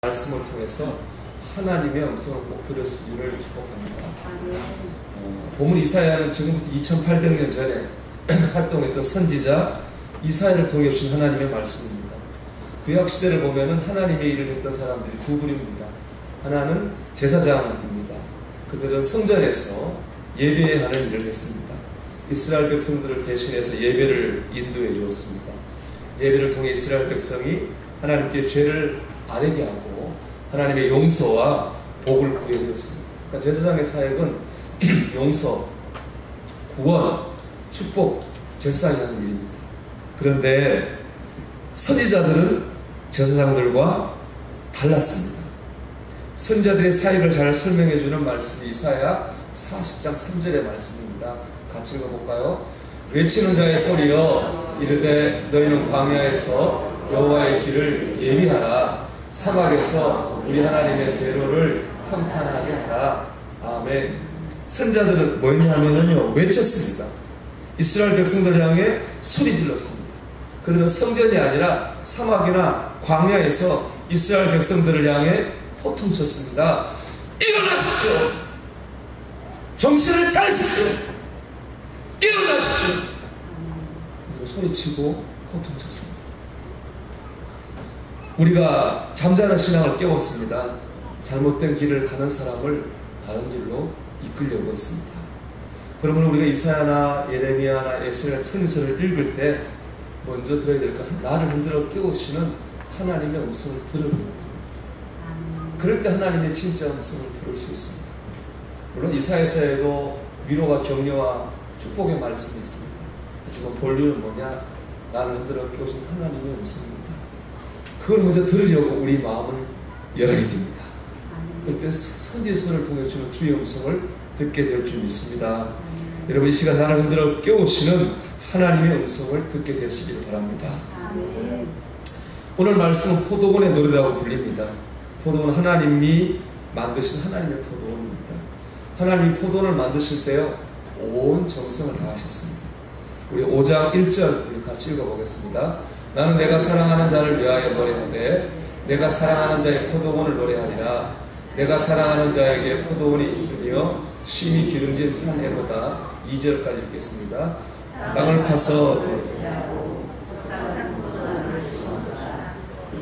말씀을 통해서 하나님의 음성을 꼭 들으시기를 축복합니다. 본문 이사야는 지금부터 2800년 전에 활동했던 선지자 이사야를 통해 주신 하나님의 말씀입니다. 구약시대를 보면은 하나님의 일을 했던 사람들이 두 부류입니다. 하나는 제사장입니다. 그들은 성전에서 예배하는 일을 했습니다. 이스라엘 백성들을 대신해서 예배를 인도해 주었습니다. 예배를 통해 이스라엘 백성이 하나님께 죄를 아뢰게 하고 하나님의 용서와 복을 구해 주었습니다. 그러니까 제사장의 사역은 용서, 구원, 축복, 제사장이 하는 일입니다. 그런데 선지자들은 제사장들과 달랐습니다. 선지자들의 사역을 잘 설명해 주는 말씀이 이사야 40장 3절의 말씀입니다. 같이 읽어볼까요? 외치는 자의 소리여 이르되 너희는 광야에서 여호와의 길을 예비하라. 사막에서 우리 하나님의 대로를 평탄하게 하라. 아멘. 선지자들은 뭐냐면요, 외쳤습니다. 이스라엘 백성들 향해 소리 질렀습니다. 그들은 성전이 아니라 사막이나 광야에서 이스라엘 백성들을 향해 호통쳤습니다. 일어나십시오. 정신을 차리십시오. 깨어나십시오. 그리고 소리치고 호통쳤습니다. 우리가 잠자는 신앙을 깨웠습니다. 잘못된 길을 가는 사람을 다른 길로 이끌려고 했습니다. 그러면 우리가 이사야나 예레미야나 에스겔 선지서를 읽을 때 먼저 들어야 될 것, 나를 흔들어 깨우시는 하나님의 음성을 들으려고 합니다. 그럴 때 하나님의 진짜 음성을 들을 수 있습니다. 물론 이사야서에도 위로와 격려와 축복의 말씀이 있습니다. 하지만 본류는 뭐냐? 나를 흔들어 깨우신 하나님의 음성입니다. 그걸 먼저 들으려고 우리 마음을 열어야 됩니다. 그때 선지서를 통해 주는 주의 음성을 듣게 될 줄 믿습니다. 여러분, 이 시간 나를 흔들어 깨우시는 하나님의 음성을 듣게 되시길 바랍니다. 오늘 말씀은 포도원의 노래라고 불립니다. 포도원은 하나님이 만드신 하나님의 포도원입니다. 하나님이 포도원을 만드실 때요, 온 정성을 다하셨습니다. 우리 5장 1절 우리 같이 읽어보겠습니다. 나는 내가 사랑하는 자를 위하여 노래하되 내가 사랑하는 자의 포도원을 노래하리라. 내가 사랑하는 자에게 포도원이 있으며 심히 기름진 산에로다. 2절까지 읽겠습니다. 땅을 파서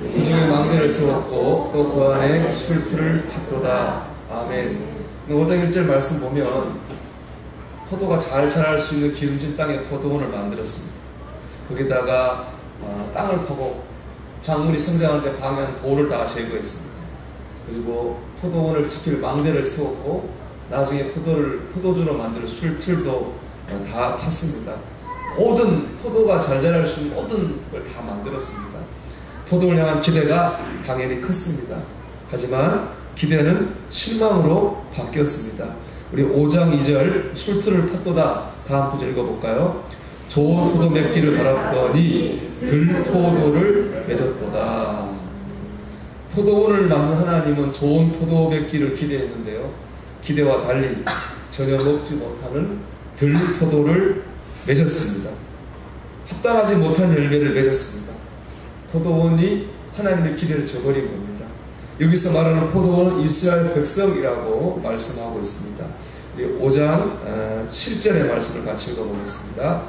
그 중에 망대를 세웠고 또 그 안에 술틀을 팠도다. 아멘. 5장 1절 말씀 보면 포도가 잘 자랄 수 있는 기름진 땅에 포도원을 만들었습니다. 거기다가 땅을 파고 작물이 성장하는데 방해하는 돌을 다 제거했습니다. 그리고 포도원을 지킬 망대를 세웠고 나중에 포도주로 만들 술틀도 다 팠습니다. 모든 포도가 잘 자랄 수 있는 모든 걸 다 만들었습니다. 포도를 향한 기대가 당연히 컸습니다. 하지만 기대는 실망으로 바뀌었습니다. 우리 5장 2절 술틀을 팠도다. 다음 구절 읽어볼까요? 좋은 포도 맺기를 바랐더니 들포도를 맺었도다. 포도원을 만든 하나님은 좋은 포도 맺기를 기대했는데요, 기대와 달리 전혀 먹지 못하는 들포도를 맺었습니다. 합당하지 못한 열매를 맺었습니다. 포도원이 하나님의 기대를 저버린 겁니다. 여기서 말하는 포도원은 이스라엘 백성이라고 말씀하고 있습니다. 5장 7절의 말씀을 같이 읽어보겠습니다.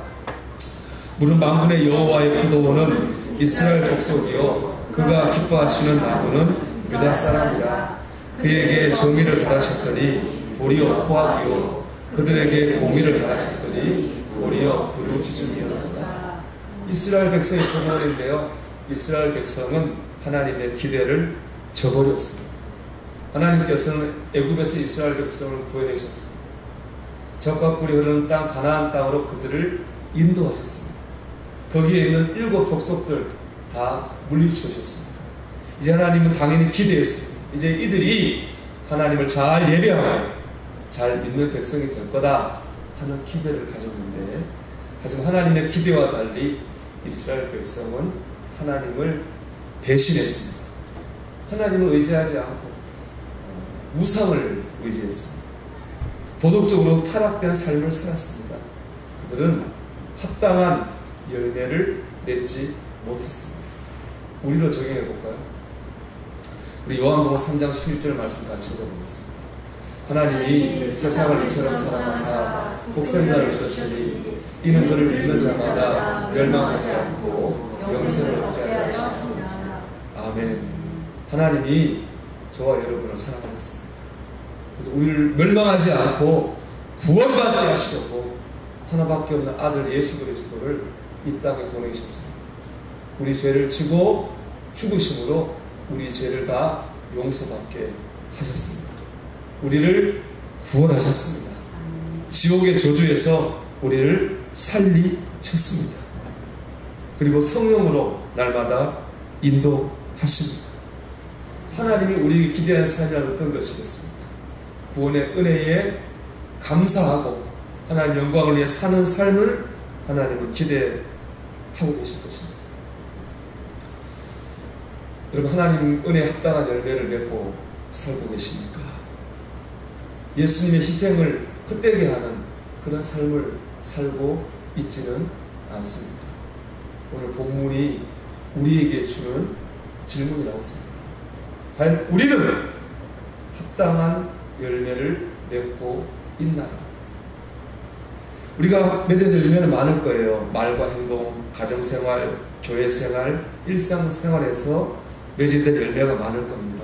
무릇 만군의 여호와의 포도원은 이스라엘 족속이요 그가 기뻐하시는 나무는 유다 사람이라. 그에게 정의를 바라셨더니 도리어 포악이요 그들에게 공의를 바라셨더니 도리어 부르짖음이었도다. 이스라엘 백성의 포도원인데요, 이스라엘 백성은 하나님의 기대를 저버렸습니다. 하나님께서는 애굽에서 이스라엘 백성을 구해내셨습니다. 적과 꿀이 흐르는 땅 가나안 땅으로 그들을 인도하셨습니다. 거기에 있는 7 족속들 다 물리치우셨습니다. 이제 하나님은 당연히 기대했습니다. 이제 이들이 하나님을 잘 예배하고 잘 믿는 백성이 될 거다 하는 기대를 가졌는데, 하지만 하나님의 기대와 달리 이스라엘 백성은 하나님을 배신했습니다. 하나님을 의지하지 않고 우상을 의지했습니다. 도덕적으로 타락된 삶을 살았습니다. 그들은 합당한 열매를 맺지 못했습니다. 우리로 적용해 볼까요? 우리 요한복음 3장 16절 말씀 같이 읽어보겠습니다. 하나님이 세상을 이처럼 사랑하사 독생자를 주셨으니 이는 그를 믿는 자마다 멸망하지 않고 영생을 얻게 하려 하시니라. 아멘. 하나님이 저와 여러분을 사랑하셨습니다. 그래서 우리를 멸망하지 않고 구원받게 하시려고 하나밖에 없는 아들 예수 그리스도를 이 땅에 보내셨습니다. 우리 죄를 지고 죽으심으로 우리 죄를 다 용서받게 하셨습니다. 우리를 구원하셨습니다. 지옥의 저주에서 우리를 살리셨습니다. 그리고 성령으로 날마다 인도하십니다. 하나님이 우리에게 기대하는 삶이 어떤 것이겠습니까? 구원의 은혜에 감사하고 하나님 영광을 위해 사는 삶을 하나님은 기대하고 계실 것입니다. 여러분, 하나님 은혜에 합당한 열매를 맺고 살고 계십니까? 예수님의 희생을 헛되게 하는 그런 삶을 살고 있지는 않습니다. 오늘 본문이 우리에게 주는 질문이라고 생각합니다. 과연 우리는 합당한 열매를 맺고 있나요? 우리가 맺어야 될 열매는 많을 거예요. 말과 행동, 가정생활, 교회생활, 일상생활에서 맺어야 될 열매가 많을 겁니다.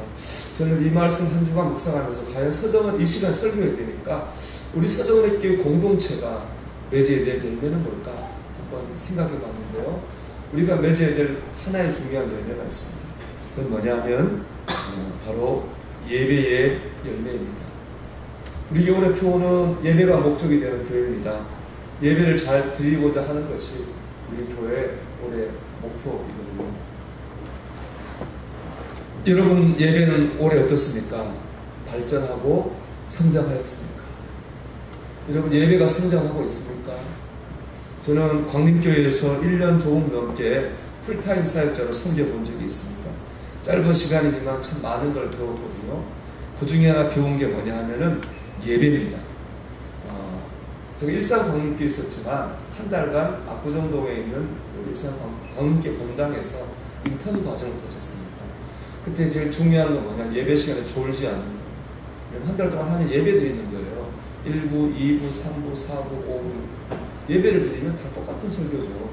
저는 이 말씀 한 주간 묵상하면서 과연 서정은 이 시간 설교해야 되니까 우리 서정은의 교회 공동체가 맺어야 될 열매는 뭘까 한번 생각해 봤는데요. 우리가 맺어야 될 하나의 중요한 열매가 있습니다. 그건 뭐냐면 바로 예배의 열매입니다. 우리 교훈의 표는 예배가 목적이 되는 교회입니다. 예배를 잘 드리고자 하는 것이 우리 교회 올해 목표이거든요. 여러분, 예배는 올해 어떻습니까? 발전하고 성장하였습니까? 여러분, 예배가 성장하고 있습니까? 저는 광림교회에서 1년 조금 넘게 풀타임 사역자로 섬겨본 적이 있습니다. 짧은 시간이지만 참 많은 걸 배웠거든요. 그 중에 하나 배운 게 뭐냐 하면은 예배입니다. 제가 일산 광림교에 있었지만 한 달간 압구정동에 있는 일산 광림교 본당에서 인턴 과정을 거쳤습니다. 그때 제일 중요한 건 뭐냐, 예배 시간에 졸지 않는 거예요. 한 달 동안 하는 예배 드리는 거예요. 1부, 2부, 3부, 4부, 5부 예배를 드리면 다 똑같은 설교죠.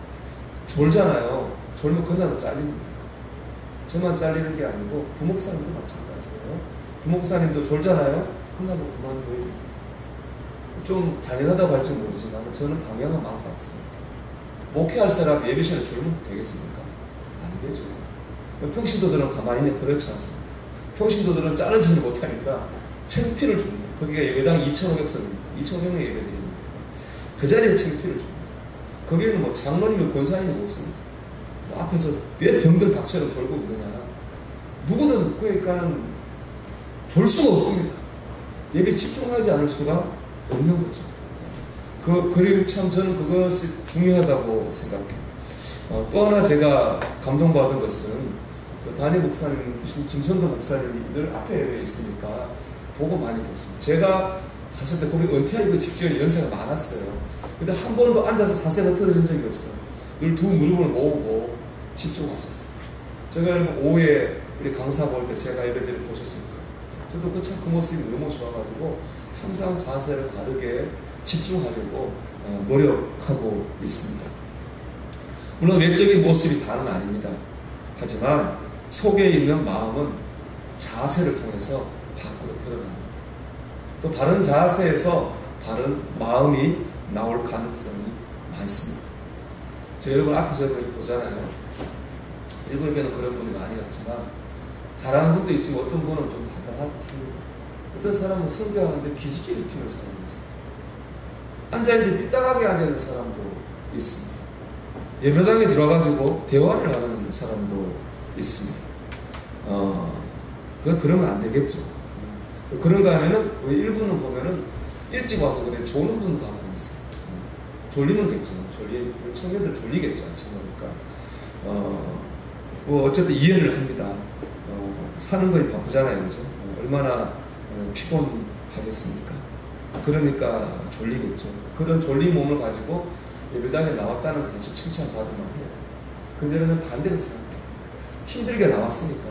졸잖아요. 졸면 그날로 잘립니다. 저만 잘리는 게 아니고 부목사님도 마찬가지예요. 부목사님도 졸잖아요. 그날로 그만둬야 됩니다. 좀 잔인하다고 할지 모르지만 저는 방향은 맞다고 생각해요. 목회할 사람 예배 시간에 졸면 되겠습니까? 안 되죠. 평신도들은 가만히 있네. 그렇지 않습니다. 평신도들은 자르지를 못하니까 창피를 줍니다. 거기가 예배당 2,500석입니다. 2,500명 예배 드리는 거예요. 그 자리에 창피를 줍니다. 거기는 뭐 장로님이 권사님이 못 씁니다. 뭐 앞에서 왜 병든 닭처럼 졸고 있느냐. 누구든 그러니까는 졸 수가 없습니다. 예배 집중하지 않을 수가 없는 거죠. 그리고 참 저는 그것이 중요하다고 생각해요. 또 하나 제가 감동받은 것은 담임 목사님, 김선도 목사님이 늘 앞에 있으니까 보고 많이 봤습니다. 제가 갔을 때 거기 은퇴하기 직전에 연세가 많았어요. 근데 한 번도 앉아서 자세가 틀어진 적이 없어요. 늘 두 무릎을 모으고 집중하셨어요. 제가 여러분 오후에 우리 강사 볼 때 제가 예배드리고 보셨을 거예요. 저도 그 모습이 너무 좋아가지고 항상 자세를 바르게 집중하려고 노력하고 있습니다. 물론 외적인 모습이 다는 아닙니다. 하지만 속에 있는 마음은 자세를 통해서 밖으로 드러납니다. 또 바른 자세에서 바른 마음이 나올 가능성이 많습니다. 저 여러분 앞에서 이렇게 보잖아요. 일부 예배는 그런 분이 많이 왔지만 잘하는 분도 있지만 어떤 분은 좀 단단하고 힘들고 어떤 사람은 설교하는데 기지개를 피는 사람이 있습니다. 앉아있는데 삐딱하게 앉아있는 사람도 있습니다. 예배당에 들어가지고 대화를 하는 사람도 있습니다. 그러면 안 되겠죠. 그런가 하면은 일부는 보면은 일찍 와서 그래 조는 분도 가끔 있어요. 졸리는겠죠. 청년들 졸리겠죠. 아침 오니까. 뭐 어쨌든 이해를 합니다. 사는 거에 바쁘잖아요. 그죠? 얼마나 피곤하겠습니까? 그러니까 졸리겠죠. 그런 졸린 몸을 가지고 예배당에 나왔다는 것 자체 칭찬받을 만해요. 근데 저는 반대로 생각해요. 힘들게 나왔으니까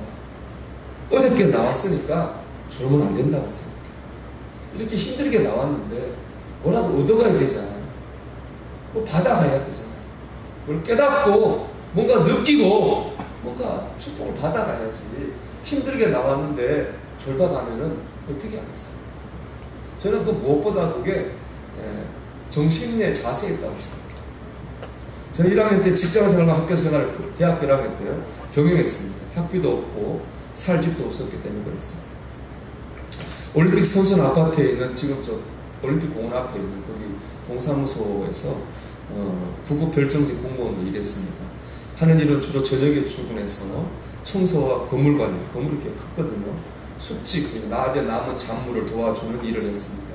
어렵게 나왔으니까 졸으면 안 된다고 생각해요. 이렇게 힘들게 나왔는데 뭐라도 얻어가야 되잖아. 뭐 받아가야 되잖아. 뭘 깨닫고 뭔가 느끼고 뭔가 축복을 받아가야지. 힘들게 나왔는데 졸다 가면은 어떻게 하겠어요? 저는 그 무엇보다 그게 정신의 자세에 있다고 생각해요. 저는 1학년 때 직장생활과 학교생활을 대학교 1학년 때요 경영했습니다. 학비도 없고 살 집도 없었기 때문에 그랬습니다. 올림픽 선수촌 아파트에 있는 지금 저 올림픽 공원 앞에 있는 거기 동사무소에서 구급 별정직 공무원으로 일했습니다. 하는 일은 주로 저녁에 출근해서 청소와 건물 관리, 건물이 꽤 컸거든요. 숲지, 낮에 남은 작물을 도와주는 일을 했습니다.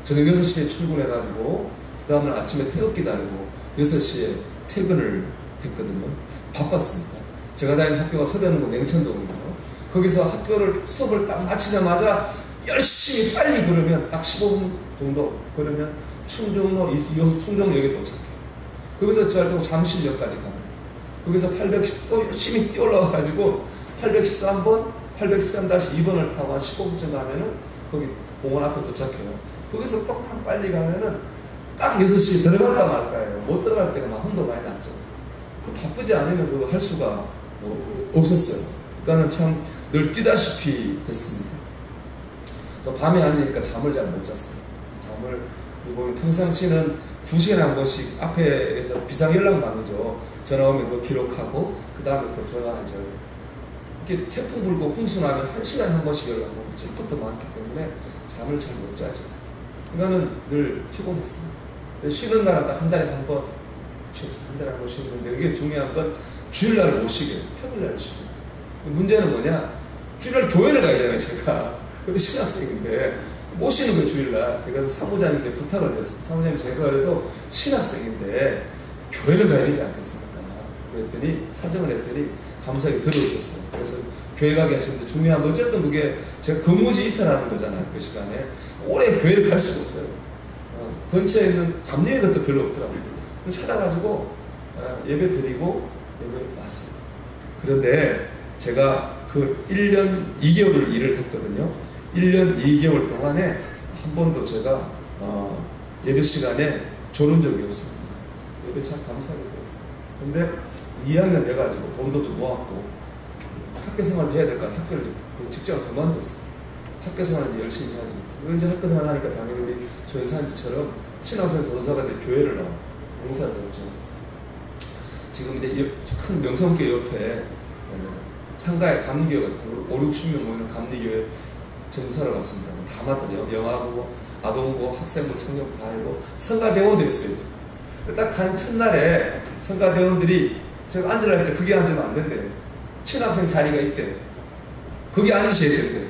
저녁 6시에 출근해가지고 그 다음날 아침에 태극 기다리고 6시에 퇴근을 했거든요. 바빴습니다. 제가 다니는 학교가 서대문구 냉천동이에요. 거기서 학교를 수업을 딱 마치자마자 열심히 빨리 걸으면 딱 15분 정도 걸으면 충정역에 도착해요. 거기서 저하고 잠실역까지 갑니다. 거기서 810도 열심히 뛰어 올라와가지고 813번, 813-2번을 타고 한 15분쯤 가면은 거기 공원 앞에 도착해요. 거기서 조금 빨리 가면은 딱 6시에 들어갈까 말까요. 못 들어갈 때가 막 혼도 많이 났죠. 그 바쁘지 않으면 그거 할 수가 없었어요. 그러니까는 참 늘 뛰다시피 했습니다. 또 밤에 아니니까 잠을 잘 못 잤어요. 잠을 보면 평상시는 2시간에 한 번씩 앞에서 비상연락망이죠. 전화 오면 그거 기록하고 그 다음에 또 전화하죠. 이렇게 태풍 불고 홍수 나면 1시간에 한 번씩 연락하고 쓸 것도 많기 때문에 잠을 잘 못 자죠. 그러니까는 늘 피곤했습니다. 쉬는 날은 딱 한 달에 한 번 쉬었어요. 한 달에 한 번 쉬는데 이게 중요한 건 주일날 못 쉬게 해서 평일날 쉬고. 문제는 뭐냐? 주일날 교회를 가잖아요, 제가. 근데 신학생인데 못 쉬는 거예요, 주일날. 제가 사무장님께 부탁을 드렸어요. 사무장님, 제가 그래도 신학생인데 교회를 가야 되지 않겠습니까? 그랬더니 사정을 했더니 감사하게 들어오셨어요. 그래서 교회 가게 하셨는데 중요한 건 어쨌든 그게 제가 근무지 이탈하는 거잖아요, 그 시간에. 오래 교회를 갈 수가 없어요. 근처에 있는 감리회 것도 별로 없더라고요. 찾아가지고 예배 드리고 예배 왔어요. 그런데 제가 그 1년 2개월을 일을 했거든요. 1년 2개월 동안에 한 번도 제가 예배 시간에 졸은 적이 없습니다. 예배 참 감사하게 들었어요. 근데 2학년 돼가지고 돈도 좀 모았고 학교 생활을 해야 될까 학교를 그 직장을 그만뒀어요. 학교 생활을 이제 열심히 해야 되니까. 이제 학교 생활 하니까 당연히 우리 조 여사님들처럼 신학생 전도사가 이제 교회를 나와 봉사를 했죠. 지금 이제 큰 명성교회 옆에 상가에 감리교회가 5, 60명 모이는 감리교회 전사를 갔습니다. 다 맡아 영화고 아동부, 학생부, 청년 다 알고 성가대원도 있어요. 딱 간 첫날에 성가대원들이 제가 앉으라 할 때 그게 앉으면 안 된대요. 신학생 자리가 있대요. 거기 앉으셔야 된대요.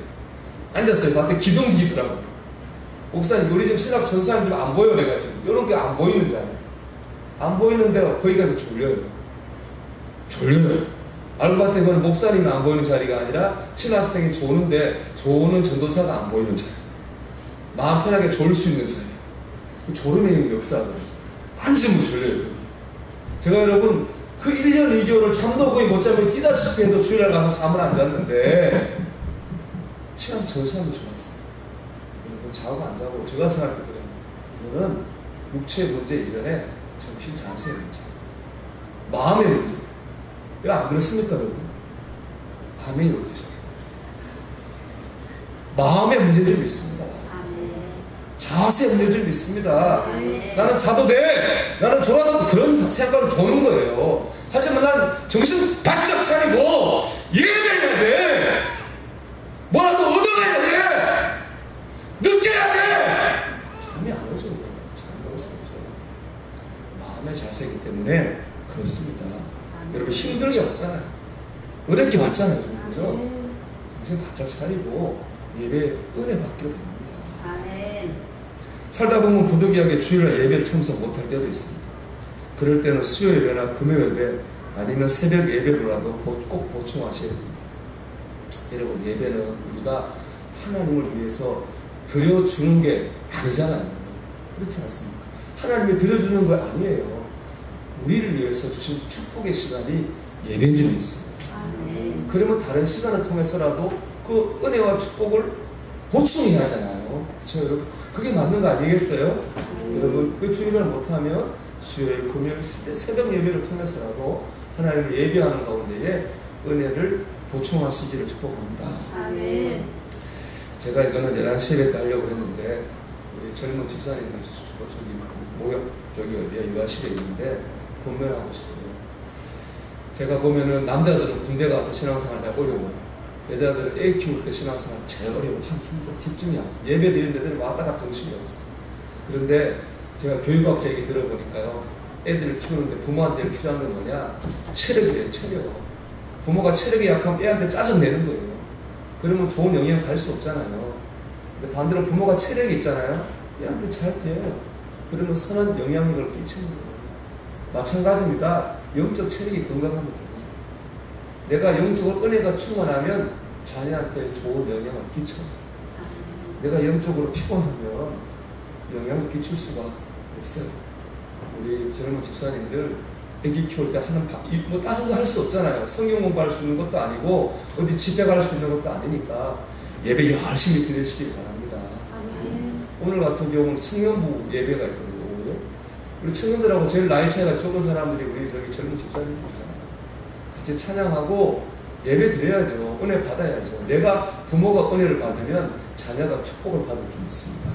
앉았어요. 봤더니 기둥기더라고요. 목사님, 우리 지금 신학 전사님 안 보여 내가 지금. 이런 게 안 보이는 자리. 안 보이는데 거기 가서 졸려요. 졸려요. 알고 봤더니 그건 목사님이 안 보이는 자리가 아니라 신학생이 조는데 조는 전도사가 안 보이는 자리. 마음 편하게 졸 수 있는 자리. 그 졸음의 역사거든요. 앉으면 졸려요. 거기. 제가 여러분 그 1년 2개월을 잠도 거의 못 자면 뛰다시피 해도 주일날 가서 잠을 안 잤는데 신학 전사하면 졸았어요. 여러분 자고 안 자고 제가 생각할 때 그래요. 이거는 육체의 문제 이전에 정신 자세의 문제, 마음의 문제. 왜 안 그렇습니까, 여러분? 마음이 어디서? 마음의 문제 좀 있습니다. 자세 문제 좀 있습니다. 나는 자도 돼! 나는 졸아도 그런 생각을 조는 거예요. 하지만 난 정신 바짝 차리고 예배해야 돼! 뭐라도 얻어가야 돼! 느껴야 돼! 잠이 안 오죠. 잠이 올 수 없어요. 마음의 자세이기 때문에 그렇습니다. 여러분 힘들게 왔잖아요. 어렵게 왔잖아요. 그죠? 정신 바짝 차리고 예배 은혜 받기를 바랍니다. 아멘. 살다 보면 부득이하게 주일날 예배를 참석 못할 때도 있습니다. 그럴 때는 수요 예배나 금요 예배 아니면 새벽 예배로라도 꼭 보충하셔야 됩니다. 여러분 예배는 우리가 하나님을 위해서 드려주는 게 아니잖아요. 그렇지 않습니까? 하나님이 드려주는 거 아니에요. 우리를 위해서 주신 축복의 시간이 예배인 줄이 있습니다. 그러면 다른 시간을 통해서라도 그 은혜와 축복을 보충해야 하잖아요. 그렇죠, 여러분? 그게 맞는 거 아니겠어요? 여러분, 그 주일을 못하면 수요일, 금요일, 새벽 예배를 통해서라도 하나님을 예배하는 가운데에 은혜를 보충하시기를 축복합니다. 아멘. 제가 이거는 11시 예배 때 하려고 했는데 우리 젊은 집사님들 저기 어디야 유아실에 있는데 권면하고 싶어요. 제가 보면은 남자들은 군대 가서 신앙생활 잘 어려워요. 여자들은 애 키울 때 신앙생활 제일 어려워. 하기 힘들어. 집중이 안 돼. 예배 드리는 데는 왔다 갔다 정신이 없어. 그런데 제가 교육학자 얘기 들어보니까요. 애들을 키우는데 부모한테 필요한 건 뭐냐? 체력이래요. 체력. 부모가 체력이 약하면 애한테 짜증내는 거예요. 그러면 좋은 영향 갈 수 없잖아요. 근데 반대로 부모가 체력이 있잖아요. 애한테 잘 돼요. 그러면 선한 영향력을 끼치는 거예요. 마찬가지입니다. 영적 체력이 건강하면 돼요. 내가 영적으로 은혜가 충만하면 자녀한테 좋은 영향을 끼쳐요. 내가 영적으로 피곤하면 영향을 끼칠 수가 없어요. 우리 젊은 집사님들 애기 키울 때 하는 뭐 다른 거 할 수 없잖아요. 성경 공부할 수 있는 것도 아니고 어디 집회 갈 수 있는 것도 아니니까 예배 열심히 드리시길 바랍니다. 오늘 같은 경우는 청년부 예배가 있거든요. 우리 청년들하고 제일 나이 차이가 적은 사람들이 우리 저기 젊은 집사님들이잖아요. 같이 찬양하고 예배 드려야죠. 은혜 받아야죠. 내가 부모가 은혜를 받으면 자녀가 축복을 받을 줄 믿습니다.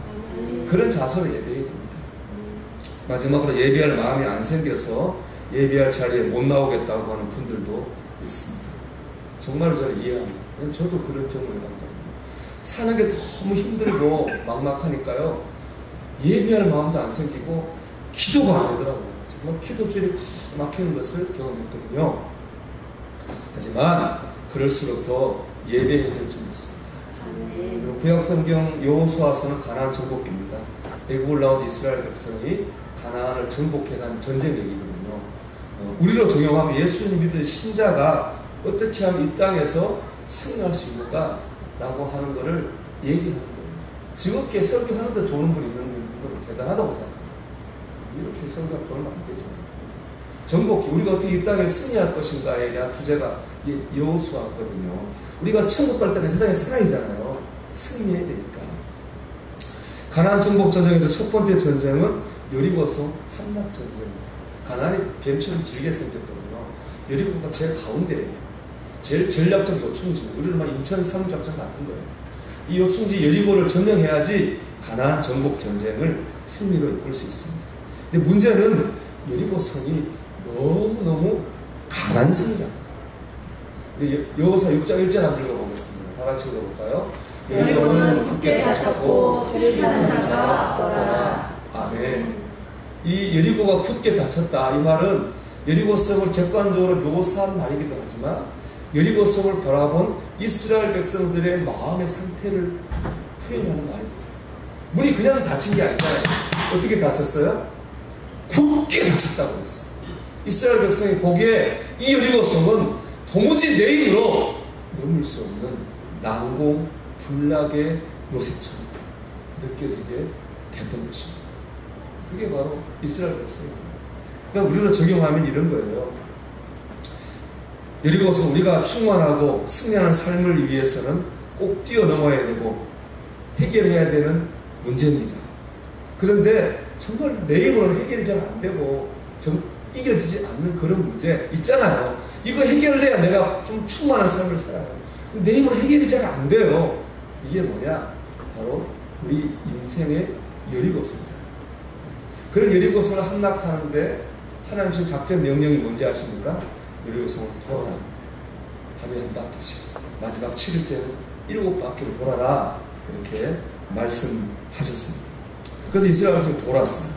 그런 자세로 예배해야 됩니다. 마지막으로 예배할 마음이 안 생겨서 예배할 자리에 못 나오겠다고 하는 분들도 있습니다. 정말 저는 이해합니다. 저도 그런 경우를 봤거든요. 사는 게 너무 힘들고 막막하니까요. 예배할 마음도 안 생기고 기도가 안 되더라고요. 정말 기도줄이 팍 막히는 것을 경험했거든요. 하지만 그럴수록 더 예배해야 될 줄 믿습니다. 그리고 구약성경 여호수아서는 가나안 정복기입니다. 애국을 나온 이스라엘 백성이 가나안을 정복해간 전쟁 얘기거든요. 우리로 적용하면 예수님 믿은 신자가 어떻게 하면 이 땅에서 승리할 수 있는가라고 하는 것을 얘기하는 거예요. 즐겁게 설교하는데 좋은 분이 있는 건 대단하다고 생각합니다. 이렇게 설교하면 좋으면 안 되죠. 정복기, 우리가 어떻게 이 땅에 승리할 것인가에 대한 주제가 여호수아거든요. 우리가 천국 갈 때는 세상에 사나이잖아요. 승리해야 되니까. 가나안 정복 전쟁에서 첫 번째 전쟁은 여리고성 함락 전쟁. 가나안이 뱀처럼 길게 생겼거든요. 여리고가 제일 가운데예요. 제일 전략적 요충지. 우리는 막 인천 상륙작전 같은 거예요. 이 요충지 여리고를 점령해야지 가나안 정복 전쟁을 승리로 이끌 수 있습니다. 근데 문제는 여리고성이 너무너무 강한 성이랍니다. 여호수아 6장 1절 한번 읽어보겠습니다. 다 같이 읽어볼까요? 여리고는 굳게 닫혔고 줄이 타는 자가 없더라. 아멘. 이 여리고가 굳게 닫혔다. 이 말은 여리고성을 객관적으로 묘사한 말이기도 하지만 여리고성을 바라본 이스라엘 백성들의 마음의 상태를 표현하는 말입니다. 문이 그냥 닫힌 게 아니잖아요. 어떻게 닫혔어요? 굳게 닫혔다고 했어요. 이스라엘 백성이 보기에 이 여리고성은 도무지 내 힘으로 넘을 수 없는 난공, 불락의 요새처럼 느껴지게 됐던 것입니다. 그게 바로 이스라엘 백성입니다. 그러니까 우리로 적용하면 이런 거예요. 여리고성 우리가 충만하고 승리하는 삶을 위해서는 꼭 뛰어넘어야 되고 해결해야 되는 문제입니다. 그런데 정말 내 힘으로는 해결이 잘 안 되고 이겨지지 않는 그런 문제 있잖아요. 이거 해결을 해야 내가 좀 충만한 삶을 살아요. 내 힘으로 해결이 잘 안 돼요. 이게 뭐냐? 바로 우리 인생의 여리고성입니다. 그런 여리고성을 함락하는데 하나님 주 작전 명령이 뭔지 아십니까? 여리고성을 돌아라. 하루에 한 바퀴씩. 마지막 7일째는 7바퀴를 돌아라. 그렇게 말씀하셨습니다. 그래서 이스라엘이 돌았어요.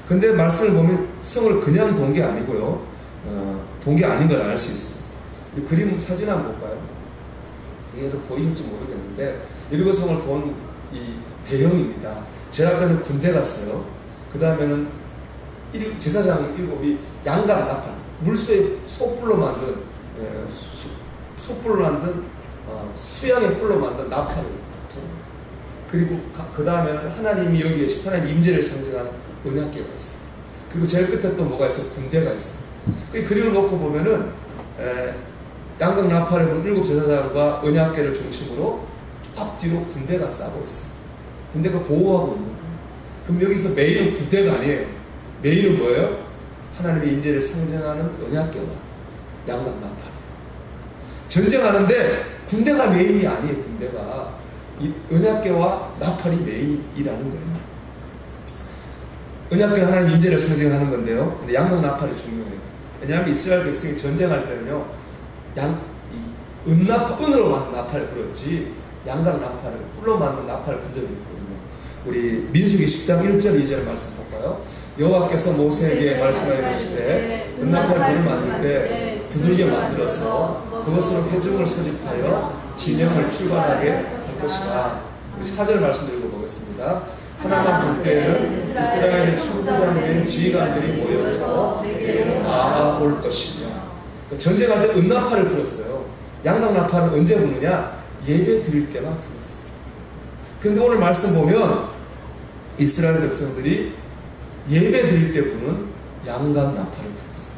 근데 말씀을 보면 성을 그냥 돈 게 아니고요. 돈 게 아닌 걸 알 수 있습니다. 이 그림 사진 한번 볼까요? 이게 좀 보이실지 모르겠는데 여리고성을 돈 이 대형입니다. 제 앞에는 군대 갔어요. 그 다음에는 제사장 7이 양감 나팔 물소에 소뿔로 만든 소뿔로 만든 수양의 뿔로 만든 나팔을 그리고 그 다음에는 하나님이 여기 계신 하나님 임재를 상징하는 언약궤가 있어요. 그리고 제일 끝에 또 뭐가 있어요? 군대가 있어요. 그 그림을 놓고 보면은 양각 나팔을 분 일곱 제사장과 언약궤를 중심으로 앞뒤로 군대가 싸고 있어요. 군대가 보호하고 있는 거예요. 그럼 여기서 메인은 군대가 아니에요. 메인은 뭐예요? 하나님의 임재를 상징하는 언약궤와 양각 나팔. 전쟁하는데 군대가 메인이 아니에요. 군대가 이 언약궤와 나팔이 메인이라는 거예요. 언약궤 하나님 임재를 상징하는 건데요. 근데 양각 나팔이 중요해요. 왜냐하면 이스라엘 백성이 전쟁할 때는요, 은으로 만든 나팔을 불었지 양각 나팔을 뿔로 만든 나팔을 분 적이 있거든요. 우리 민수기 10장 1절 2절 말씀 볼까요? 여호와께서 모세에게 말씀하시되 은나팔 불을 만들 때 두들겨 만들어서 그것으로 회중을 소집하여 진영을 출발하게 할 것이라. 우리 4절 말씀 읽어보겠습니다. 하나만 볼 때에는 이스라엘의 천부장된 지휘관들이 모여서 올 것이며. 전쟁할 때 은나팔을 불었어요. 양각나팔은 언제 부느냐? 예배 드릴 때만 불었어요. 그런데 오늘 말씀 보면 이스라엘 백성들이 예배 드릴 때 부는 양각나팔을 불었어요.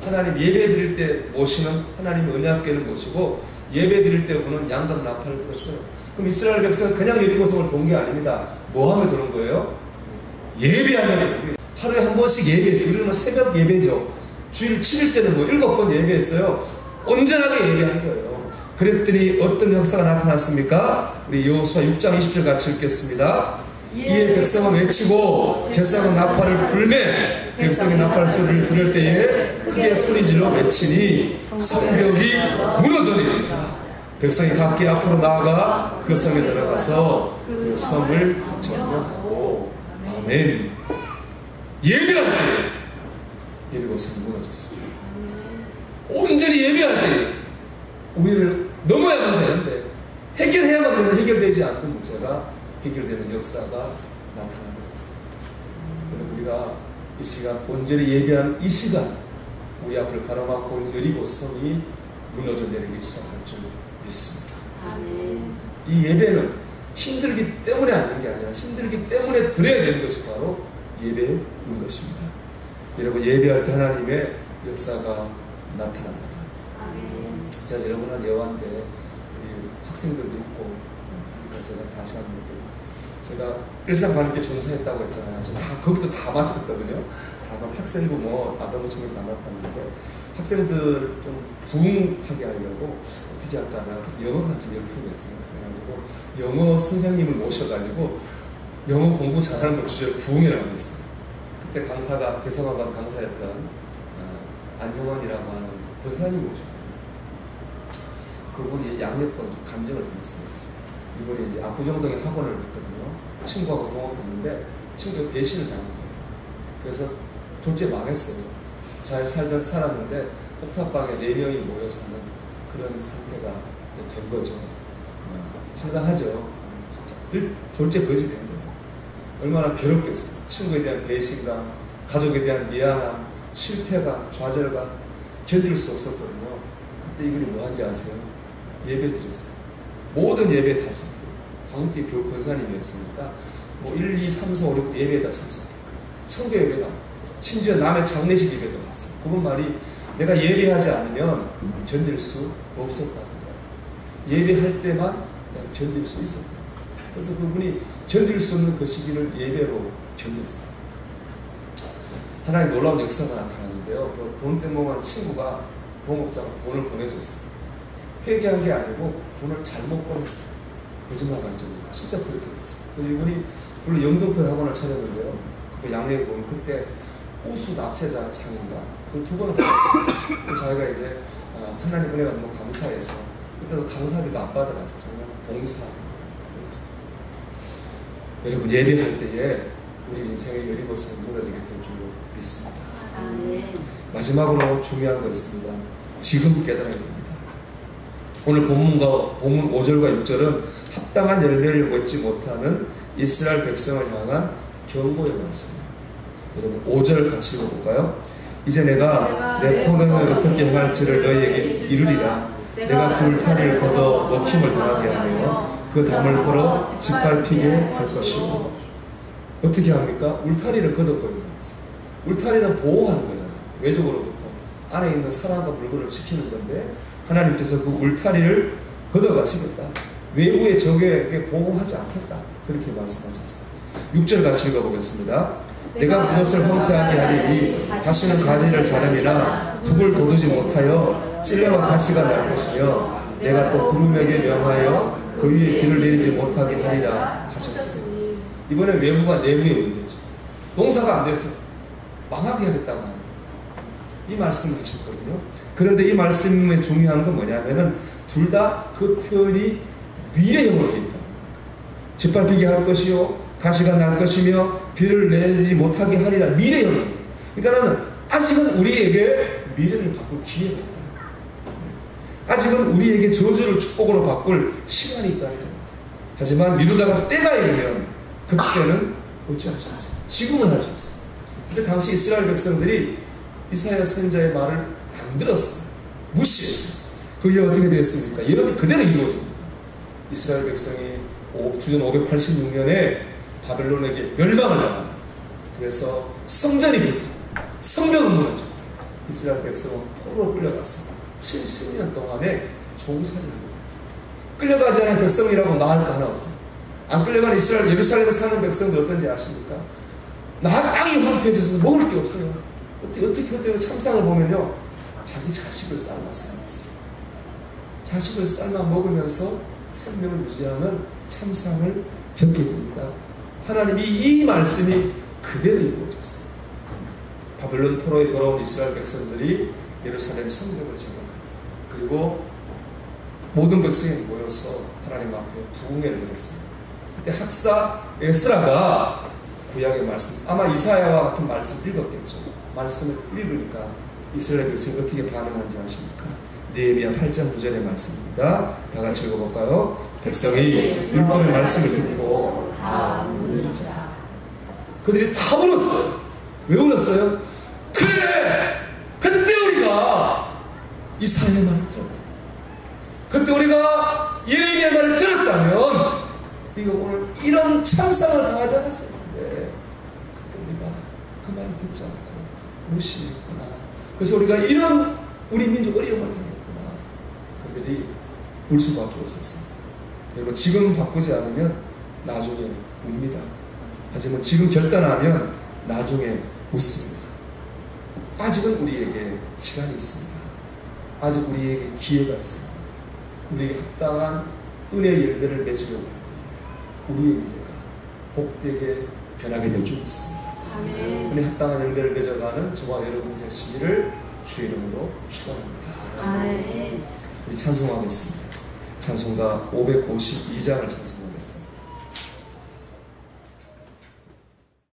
하나님 예배 드릴 때 모시는 하나님 언약궤를 모시고 예배 드릴 때 부는 양각나팔을 불었어요. 그럼 이스라엘 백성은 그냥 여리고성을 돈 게 아닙니다. 뭐 하며 도는 거예요? 예배하며 도는 거예요. 하루에 한 번씩 예배했어요. 우리는 새벽 예배죠. 주일 7일째는 뭐 7번 예배했어요. 온전하게 예배한 거예요. 그랬더니 어떤 역사가 나타났습니까? 우리 여호수아 6장 20절 같이 읽겠습니다. 이에 백성은 외치고 제사장은 나팔을 불매 백성이 나팔 소리를 들을 때에 크게 소리질러 외치니 성벽이 무너져내리자. 백성이 각기 앞으로 나아가 그 성에 들어가서 그 성을 점령하고. 아멘. 예배할 때 여리고성이 무너졌습니다. 온전히 예배할 때 우리를 넘어야만 되는데 해결해야만 되는데 해결되지 않는 문제가 해결되는 역사가 나타나는 것입니다. 우리가 이 시간 온전히 예배하는 이 시간 우리 앞을 가로막고 있는 여리고성이 무너져 내리기 시작할 줄 믿습니다. 아멘. 이 예배는 힘들기 때문에 하는 게 아니라 힘들기 때문에 드려야 되는 것이 바로 예배인 것입니다. 여러분 예배할 때 하나님의 역사가 나타납니다. 아멘. 자, 여러분 한 여호와인데 우리 학생들도 있고 하니까 제가 다시 한번 제가 일상관계 전사했다고 했잖아요. 제가 거기도 다 맡았거든요. 다만 학생부 뭐 아동부처럼 다 맡았는데 학생들 좀 부흥하게 하려고 어떻게 할까 하면 영어가 좀 열풍이 있어요. 그래가지고 영어 선생님을 모셔가지고 영어 공부 잘하는 걸 주제로 부흥이라고 했어요. 그때 강사가 대성화관 강사였던 안형원이라고 하는 권사님이 오셨거든요. 그분이 양육권 감정을 들었습니다. 이분이 이제 압구정동에 학원을 했거든요. 친구하고 동업했는데 친구가 배신을 당한 거예요. 그래서 졸제 망했어요. 잘 살았는데 옥탑방에 4명이 모여 사는 그런 상태가 된 거죠. 한가하죠. 진짜 졸제 거지 된 거예요. 얼마나 괴롭겠어요. 친구에 대한 배신감, 가족에 대한 미안함, 실패감, 좌절감 견딜 수 없었거든요. 그때 이분이 뭐 한지 아세요? 예배 드렸어요. 모든 예배 다 참고 광대 교육 권사님이었으니까 뭐 1, 2, 3, 4, 5, 6 예배에 다 참석해요. 성교 예배가 심지어 남의 장례식 예배도 갔어요. 그분 말이 내가 예배하지 않으면 견딜 수 없었다는 거예요. 예배할 때만 내가 견딜 수 있었다. 그래서 그분이 견딜 수 없는 그 시기를 예배로 견뎠어요. 하나님 놀라운 역사가 나타나는데요. 그 돈 떼먹은 친구가 동업자가 돈을 보내줬어요. 회개한 게 아니고 돈을 잘못 보냈어요. 거짓말 간적이 진짜 그렇게 됐어요. 그래서 이분이 물론 영등포에 학원을 차렸는데요. 그 양력에 보면 그때 우수 납세자 상인가 그걸 2번을 받았어요. 자기가 이제 하나님 은혜가 너무 감사해서 그때도 강사비도 안 받아가지고 그냥 봉사. 여러분 예배할 때에 우리 인생의 여리고성이 무너지게 될 줄 믿습니다. 마지막으로 중요한 거 있습니다. 지금 깨달아야 됩니다. 오늘 본문 5절과 6절은 합당한 열매를 맺지 못하는 이스라엘 백성을 향한 경고의 말씀입니다. 여러분 5절 같이 읽어볼까요? 이제 내가 내 포도는 어떻게 행할지를 너희에게 이르리라. 내가 그 울타리를 걷어 먹힘을 당하게 하며 그 담을 걸어 짓밟히게 할 것이고. 어떻게 합니까? 울타리를 걷어버리는 거죠. 울타리는 보호하는 거잖아요. 외적으로부터 안에 있는 사람과 물건을 지키는 건데 하나님께서 그 울타리를 걷어가시겠다. 외부의 적에게 보호하지 않겠다. 그렇게 말씀하셨어요. 6절 같이 읽어보겠습니다. 내가 무엇을 황폐하게 하리니 다시는 가지를 자름이나 북을 돋우지 못하여 찔레와 가시가 날 것이며 내가 또 구름에게 명하여 그 위에 비를 내리지 못하게 하리라 하셨어요. 이번에 외부가 내부의 문제죠. 농사가 안 돼서 망하게 하겠다고 하는 이 말씀을 하셨거든요. 그런데 이 말씀의 중요한 건 뭐냐면은 둘 다 그 표현이 미래형으로 되어 있다. 짓밟히게 할 것이요 가시가 날 것이며 비를 내리지 못하게 하리라. 미래형이에요. 그러니까는 아직은 우리에게 미래를 바꿀 기회가 있다는 거예요. 아직은 우리에게 저주를 축복으로 바꿀 시간이 있다는 겁니다. 하지만 미루다가 때가 이르면 그때는 어찌할 수 없어요. 지금은 할 수 없어요. 근데 당시 이스라엘 백성들이 이사야 선지자의 말을 안 들었어요. 무시했어요. 그게 어떻게 되었습니까? 예언이 그대로 이루어집니다. 이스라엘 백성이 주전 586년에 바벨론에게 멸망을 당합니다. 그래서 성전이 불타고 성벽은 무너지고 이스라엘 백성은 포로로 끌려갔습니다. 70년 동안에 종살이를 합니다. 끌려가지 않은 백성이라고 나을 거 하나 없어요. 안 끌려간 이스라엘 예루살렘에 사는 백성들 어떤지 아십니까? 나 땅이 황폐해져서 먹을 게 없어요. 어떻게 그때 참상을 보면요, 자기 자식을 삶아서 먹었어요. 자식을 삶아 먹으면서 생명을 유지하는 참상을 겪게 됩니다. 하나님이 이 말씀이 그대로 이루어졌어요. 바벨론 포로에 돌아온 이스라엘 백성들이 예루살렘 성벽을 재건합니다. 그리고 모든 백성이 모여서 하나님 앞에 부흥회를 벌였습니다. 그때 학사 에스라가 구약의 말씀, 아마 이사야와 같은 말씀을 읽었겠죠. 말씀을 읽으니까 이스라엘 백성이 어떻게 반응한지 아십니까? 느헤미야 8장 9절의 말씀입니다. 다 같이 읽어볼까요? 백성이 율법의 말씀을 듣고 다 울자. 그들이 다 울었어요. 왜 울었어요? 그래! 그때 우리가 이사야의 말을 들었다. 그때 우리가 예레미야 말을 들었다면 우리가 오늘 이런 참상을 당하지 않았을 텐데 그때 우리가 그 말을 듣지 않고 무시했구나. 그래서 우리가 이런 우리 민족 어려움을 당했구나. 그들이 울 수밖에 없었습니다. 그리고 지금 바꾸지 않으면 나중에 웁니다. 하지만 지금 결단하면 나중에 웃습니다. 아직은 우리에게 시간이 있습니다. 아직 우리에게 기회가 있습니다. 우리에게 합당한 은혜의 열매를 맺으려고 할 때 우리의 미래가 복되게 변하게 될 줄 믿습니다. 은혜 합당한 열매를 맺어가는 저와 여러분 되시기를 주의 이름으로 축원합니다. 우리 찬송하겠습니다. 찬송가 552장을 찬송.